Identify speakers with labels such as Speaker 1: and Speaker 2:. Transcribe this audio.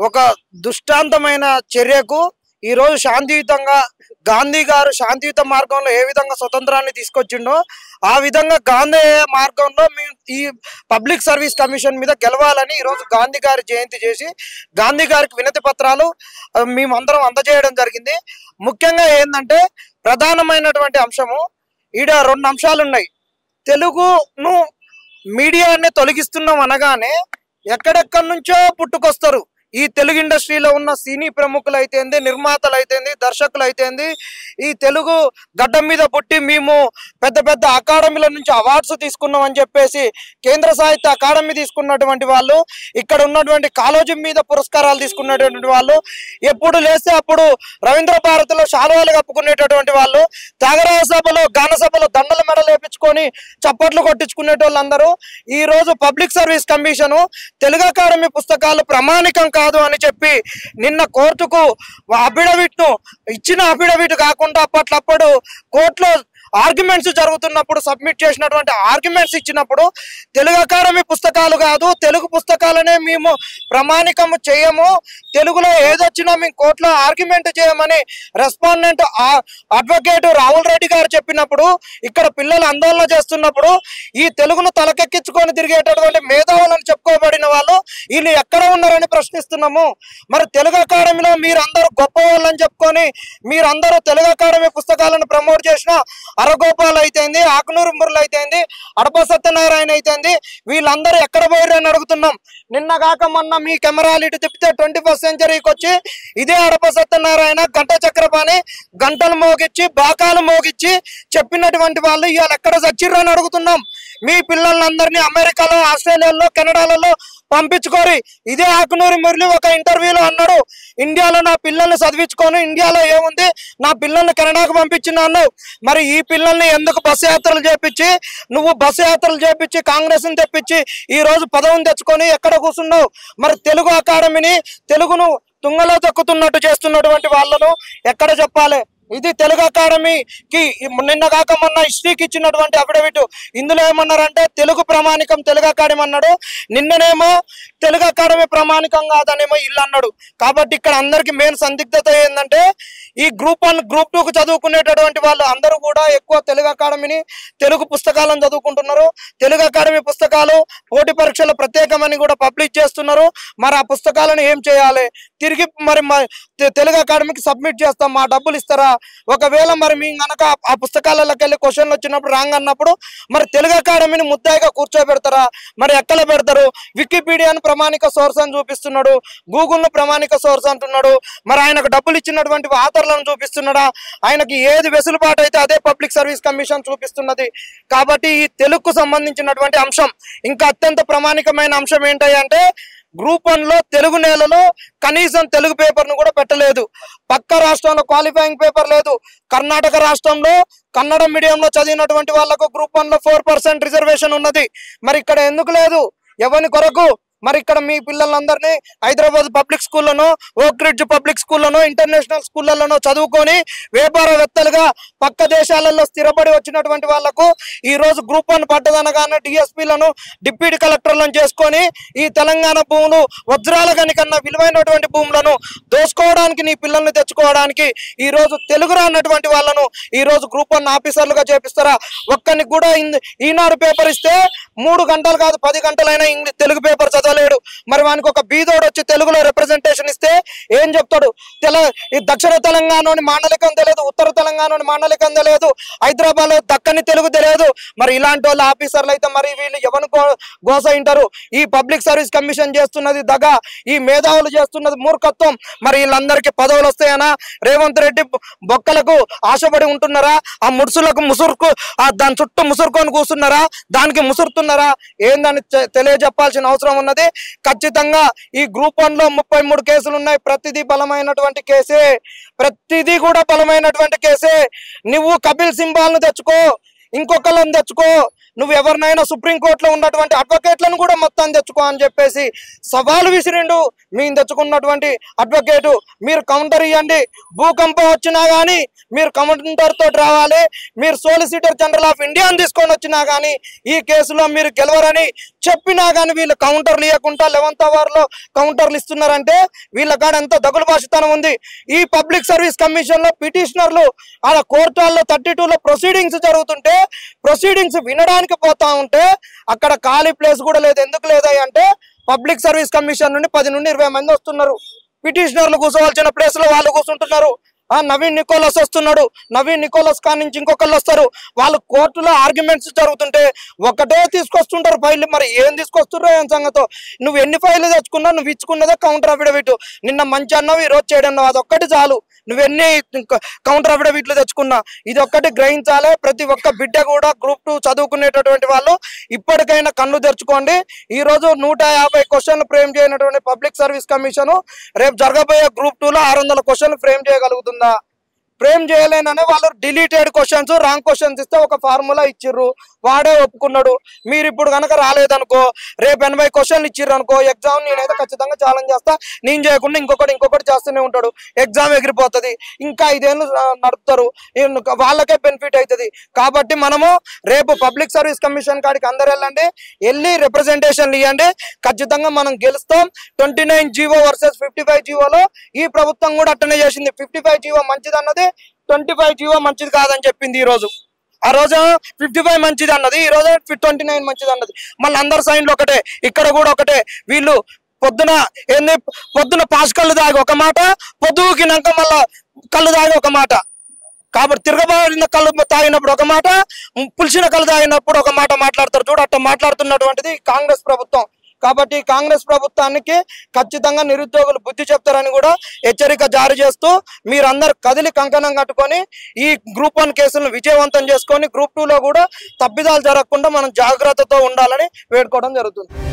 Speaker 1: ఒక దుష్టాంతమైన చర్యకు ఈ రోజు శాంతియుతంగా గాంధీ గారు శాంతియుత మార్గంలో ఏ విధంగా స్వతంత్రాన్ని తీసుకొచ్చిండో ఆ విధంగా గాంధీ మార్గంలో మేము ఈ పబ్లిక్ సర్వీస్ కమిషన్ మీద గెలవాలని ఈరోజు గాంధీ గారి జయంతి చేసి గాంధీ గారికి వినతి పత్రాలు మేమందరం అందజేయడం జరిగింది. ముఖ్యంగా ఏంటంటే ప్రధానమైనటువంటి అంశము ఈడ రెండు అంశాలు ఉన్నాయి. తెలుగును మీడియాని తొలగిస్తున్నాం అనగానే ఎక్కడెక్కడి నుంచో పుట్టుకొస్తారు. ఈ తెలుగు ఇండస్ట్రీలో ఉన్న సినీ ప్రముఖులు అయితేంది, నిర్మాతలు అయితేంది, దర్శకులు అయితేంది, ఈ తెలుగు గడ్డం మీద పుట్టి మేము పెద్ద పెద్ద అకాడమీల నుంచి అవార్డ్స్ తీసుకున్నాం అని చెప్పేసి కేంద్ర సాహిత్య అకాడమీ తీసుకున్నటువంటి వాళ్ళు, ఇక్కడ ఉన్నటువంటి కాలేజీ మీద పురస్కారాలు తీసుకున్నటువంటి వాళ్ళు, ఎప్పుడు లేస్తే అప్పుడు రవీంద్ర భారతిలో శాలువాలు కప్పుకునేటటువంటి వాళ్ళు, త్యాగరాజ సభలో గాన సభలో దండల మెడలు వేపించుకొని చప్పట్లు కొట్టించుకునేటోళ్ళందరూ ఈ రోజు public service commission Telugu academy పుస్తకాలు ప్రామాణికం కాదు అని చెప్పి నిన్న కోర్టుకు అఫిడవిట్ ఇచ్చిన అఫిడవిట్ కాకుండా అప్పట్లప్పుడు కోర్టులో ఆర్గ్యుమెంట్స్ జరుగుతున్నప్పుడు సబ్మిట్ చేసినటువంటి ఆర్గ్యుమెంట్స్ ఇచ్చినప్పుడు తెలుగు అకాడమీ పుస్తకాలు కాదు, తెలుగు పుస్తకాలనే మేము ప్రామాణికము చేయము, తెలుగులో ఏదొచ్చినా మేము కోర్టులో ఆర్గ్యుమెంట్ చేయమని రెస్పాండెంట్ అడ్వకేట్ రాహుల్ రెడ్డి గారు చెప్పినప్పుడు, ఇక్కడ పిల్లలు ఆందోళన చేస్తున్నప్పుడు ఈ తెలుగును తలకెక్కించుకొని తిరిగేటటువంటి మేధావులను చెప్పుకోబడిన వాళ్ళు వీళ్ళు ఎక్కడ ఉన్నారని ప్రశ్నిస్తున్నాము. మరి తెలుగు అకాడమీలో మీరందరూ గొప్ప వాళ్ళని చెప్పుకొని మీరందరూ తెలుగు అకాడమీ పుస్తకాలను ప్రమోట్ చేసిన అరగోపాల్ అయితేంది, ఆకునూరు మురళి అయితేంది, అడప సత్యనారాయణ అయితేంది, వీళ్ళందరూ ఎక్కడ పోయారు అని అడుగుతున్నాం. నిన్న కాక మొన్న మీ కెమెరాలు ఇటు తిప్పితే 21st సెంచరీకి వచ్చి ఇదే అడప సత్యనారాయణ గంట చక్రపాణి గంటలు మోగిచ్చి బాకాలు మోగిచ్చి చెప్పినటువంటి వాళ్ళు ఇవాళ ఎక్కడ చచ్చిర్రు అని అడుగుతున్నాం. మీ పిల్లలందరినీ అమెరికాలో, ఆస్ట్రేలియాలో, కెనడాలలో పంపించుకోరి. ఇదే ఆకునూరి మురళి ఒక ఇంటర్వ్యూలో అన్నాడు, ఇండియాలో నా పిల్లల్ని చదివించుకొని ఇండియాలో ఏముంది నా పిల్లల్ని కెనడాకు పంపించినాను. మరి ఈ పిల్లల్ని ఎందుకు బస్సు యాత్రలు చేపించి నువ్వు బస్సు యాత్రలు చేపించి కాంగ్రెస్ ని తెప్పించి ఈ రోజు పదవిని తెచ్చుకొని ఎక్కడ కూర్చున్నావు? మరి తెలుగు అకాడమీని తెలుగును తుంగలో తొక్కుతున్నట్టు చేస్తున్నటువంటి వాళ్ళను ఎక్కడ చెప్పాలి? ఇది తెలుగు అకాడమీకి నిన్న కాక మొన్న హిస్టరీకి ఇచ్చినటువంటి అఫిడవిట్. ఇందులో ఏమన్నారంటే తెలుగు ప్రామాణికం తెలుగు అకాడమీ అన్నాడు, నిన్ననేమో తెలుగు అకాడమీ ప్రామాణికం కాదనేమో ఇల్లు అన్నాడు. కాబట్టి ఇక్కడ అందరికి మెయిన్ సందిగ్ధత ఏంటంటే ఈ గ్రూప్ 1 గ్రూప్ 2కు చదువుకునేటటువంటి వాళ్ళు అందరూ కూడా ఎక్కువ తెలుగు అకాడమీని తెలుగు పుస్తకాలను చదువుకుంటున్నారు. తెలుగు అకాడమీ పుస్తకాలు పోటీ పరీక్షలు ప్రత్యేకమని కూడా పబ్లిష్ చేస్తున్నారు. మరి ఆ పుస్తకాలను ఏం చేయాలి? తిరిగి మరి తెలుగు అకాడమీకి సబ్మిట్ చేస్తాం, మా డబ్బులు ఇస్తారా? ఒకవేళ మరి మీ గనక ఆ పుస్తకాలలోకి వెళ్ళి క్వశ్చన్లు వచ్చినప్పుడు రాంగ్ అన్నప్పుడు మరి తెలుగు అకాడమీని ముద్దాయిగా కూర్చోబెడతారా? మరి ఎక్కడ పెడతారు? వికీపీడియాను ప్రామాణిక సోర్స్ అని చూపిస్తున్నాడు, గూగుల్ ను ప్రామాణిక సోర్స్ అంటున్నాడు. మరి ఆయనకు డబ్బులు ఇచ్చినటువంటి ఆథర్లను చూపిస్తున్నాడా? ఆయనకి ఏది వెసులుబాటు అయితే అదే పబ్లిక్ సర్వీస్ కమిషన్ చూపిస్తున్నది. కాబట్టి ఈ తెలుగుకు సంబంధించినటువంటి అంశం ఇంకా అత్యంత ప్రామాణికమైన అంశం ఏంటంటే గ్రూప్ 1లో తెలుగు నేలలో కనీసం తెలుగు పేపర్ ను కూడా పెట్టలేదు. పక్క రాష్ట్రంలో క్వాలిఫైయింగ్ పేపర్ లేదు. కర్ణాటక రాష్ట్రంలో కన్నడ మీడియంలో చదివినటువంటి వాళ్ళకు గ్రూప్ 1లో 4% రిజర్వేషన్ ఉన్నది. మరి ఇక్కడ ఎందుకు లేదు? ఎవరి కొరకు? మరి ఇక్కడ మీ పిల్లలందరినీ హైదరాబాద్ పబ్లిక్ స్కూల్లోనో, ఓక్ రిడ్జ్ పబ్లిక్ స్కూల్లోనో, ఇంటర్నేషనల్ స్కూళ్ళలోనో చదువుకొని వ్యాపారవేత్తలుగా పక్క దేశాలలో స్థిరపడి వచ్చినటువంటి వాళ్లకు ఈ రోజు గ్రూప్ 1 పడ్డదనగానే డిఎస్పీలను డిప్యూటీ కలెక్టర్లను చేసుకొని ఈ తెలంగాణ భూములు వజ్రాల గనికన్నా విలువైనటువంటి భూములను దోసుకోవడానికి నీ పిల్లల్ని తెచ్చుకోవడానికి ఈ రోజు తెలుగు రానటువంటి వాళ్ళను ఈ రోజు గ్రూప్ 1 ఆఫీసర్లుగా చేపిస్తారా? ఒక్కరికి కూడా ఈనాడు పేపర్ ఇస్తే 3 గంటలు కాదు 10 గంటలైనా తెలుగు పేపర్ చదవలేడు. మరి వానికి ఒక బీదోడు వచ్చి తెలుగులో రిప్రజెంటేషన్ ఇస్తే ఏం చెప్తాడు? ఈ దక్షిణ తెలంగాణలోని మాండలికం తెలియదు, ఉత్తర తెలంగాణలోని మాండలికం తెలియదు, హైదరాబాద్ లో దక్కని తెలుగు తెలియదు. మరి ఇలాంటి వాళ్ళ ఆఫీసర్లు అయితే మరి వీళ్ళు ఎవరు గోస ఇంటారు? ఈ పబ్లిక్ సర్వీస్ కమిషన్ చేస్తున్నది దగ, ఈ మేధావులు చేస్తున్నది మూర్ఖత్వం. మరి వీళ్ళందరికీ పదవులు వస్తాయనా? రేవంత్ రెడ్డి బొక్కలకు ఆశపడి ఉంటున్నారా? ఆ ముడుసులకు ముసురుకు దాని చుట్టూ ముసురుకొని కూర్చున్నారా? దానికి ముసురుతున్నారా? ఏందని తెలియజెప్పాల్సిన అవసరం ఉన్నది. ఖచ్చితంగా ఈ గ్రూప్ 1లో 33 కేసులు ఉన్నాయి. ప్రతిదీ బలమైనటువంటి కేసే, ప్రతిదీ కూడా బలమైనటువంటి కేసే. నువ్వు కపిల్ సింబాల్ ను తెచ్చుకో, ఇంకొకళ్ళని తెచ్చుకో, నువ్వు ఎవరినైనా సుప్రీంకోర్టులో ఉన్నటువంటి అడ్వకేట్లను కూడా మొత్తం తెచ్చుకో అని చెప్పేసి సవాలు విసిరిండు. మేము తెచ్చుకున్నటువంటి అడ్వకేటు, మీరు కౌంటర్ ఇవ్వండి, భూకంపం వచ్చినా కానీ మీరు కౌంటర్ తోటి రావాలి, మీరు సోలిసిటర్ జనరల్ ఆఫ్ ఇండియాని తీసుకొని వచ్చినా కానీ ఈ కేసులో మీరు గెలవరని చెప్పినా కానీ వీళ్ళు కౌంటర్లు ఇవ్వకుండా 11th అవర్లో కౌంటర్లు ఇస్తున్నారంటే వీళ్ళ కాడ ఎంత దగులు భాషతనం ఉంది. ఈ పబ్లిక్ సర్వీస్ కమిషన్ లో పిటిషనర్లు ఆడ కోర్టుల్లో 32లో ప్రొసీడింగ్స్ జరుగుతుంటే ప్రొసీడింగ్స్ వినడానికి పోతా ఉంటే అక్కడ ఖాళీ ప్లేస్ కూడా లేదు. ఎందుకు లేదా అంటే పబ్లిక్ సర్వీస్ కమిషన్ నుండి 10 నుండి 20 మంది వస్తున్నారు. పిటిషనర్లు కూర్చోవాల్సిన ప్లేస్ లో వాళ్ళు కూర్చుంటున్నారు. నవీన్ నికోలస్ వస్తున్నాడు, నవీన్ నికోలస్ కాడి నుంచి ఇంకొకళ్ళు వస్తారు. వాళ్ళు కోర్టులో ఆర్గ్యుమెంట్స్ జరుగుతుంటే ఒకటే తీసుకొస్తుంటారు ఫైల్. మరి ఏం తీసుకొస్తున్నారో ఏం సంగతో. నువ్వు ఎన్ని ఫైళ్ళు తెచ్చుకున్నా నువ్వు ఇచ్చుకున్నదే కౌంటర్ అఫిడవిట్. నిన్న మంచి అన్నావు, ఈరోజు చేయడన్నావు, అదొక్కటి చాలు. నువ్వెన్ని కౌంటర్ అఫిడవిట్లు తెచ్చుకున్నా ఇది ఒక్కటి గ్రహించాలి. ప్రతి ఒక్క బిడ్డ కూడా Group 2 చదువుకునేటటువంటి వాళ్ళు ఇప్పటికైనా కన్ను తెరుచుకోండి. ఈ రోజు 150 క్వశ్చన్లు ఫ్రేమ్ చేయనటువంటి పబ్లిక్ సర్వీస్ కమిషన్ రేపు జరగబోయే Group 2లో 600 క్వశ్చన్లు ఫ్రేమ్ చేయగలుగుతుందా? ఫ్రేమ్ చేయలేననే వాళ్ళు డిలీటెడ్ క్వశ్చన్స్, రాంగ్ క్వశ్చన్స్ ఇస్తే ఒక ఫార్ములా ఇచ్చిర్రు, వాడే ఒప్పుకున్నాడు. మీరు ఇప్పుడు కనుక రాలేదనుకో, రేపు 80 క్వశ్చన్లు ఇచ్చిర్రు అనుకో, ఎగ్జామ్ నేనైతే ఖచ్చితంగా ఛాలెంజ్ చేస్తా. నేను చేయకుండా ఇంకొకటి చేస్తూనే ఉంటాడు, ఎగ్జామ్ ఎగిరిపోతుంది, ఇంకా 5 ఏళ్ళు నడుపుతారు, వాళ్ళకే బెనిఫిట్ అవుతుంది. కాబట్టి మనము రేపు పబ్లిక్ సర్వీస్ కమిషన్ కాడికి అందరు వెళ్ళి రిప్రజెంటేషన్లు ఇవ్వండి. ఖచ్చితంగా మనం గెలుస్తాం. 29 జీవో వర్సెస్ 55 జీవోలో ఈ ప్రభుత్వం కూడా అట్టనే చేసింది. 55 జీవో మంచిది అన్నది, 25 జీవో మంచిది కాదని చెప్పింది. ఈ రోజు ఆ రోజు 55 మంచిది అన్నది, ఈ రోజు 29 మంచిది అన్నది. మళ్ళీ అందరు సైన్లు ఒకటే, ఇక్కడ కూడా ఒకటే. వీళ్ళు పొద్దున పాస్ కళ్ళు దాగి ఒక మాట, పొద్దుకినాక మళ్ళా కళ్ళు దాగి ఒక మాట. కాబట్టి తిరగబడిన కళ్ళు తాగినప్పుడు ఒక మాట, పులిసిన కళ్ళు తాగినప్పుడు ఒక మాట మాట్లాడతారు. చూడ అట్లా మాట్లాడుతున్నటువంటిది కాంగ్రెస్ ప్రభుత్వం. కాబట్టి కాంగ్రెస్ ప్రభుత్వానికి ఖచ్చితంగా నిరుద్యోగులు బుద్ధి చెప్తారని కూడా హెచ్చరిక జారీ చేస్తూ మీరందరూ కదిలి కంకణం కట్టుకొని ఈ Group 1 కేసులను విజయవంతం చేసుకొని Group 2లో కూడా తప్పిదాలు జరగకుండా మనం జాగ్రత్తతో ఉండాలని వేడుకోవడం జరుగుతుంది.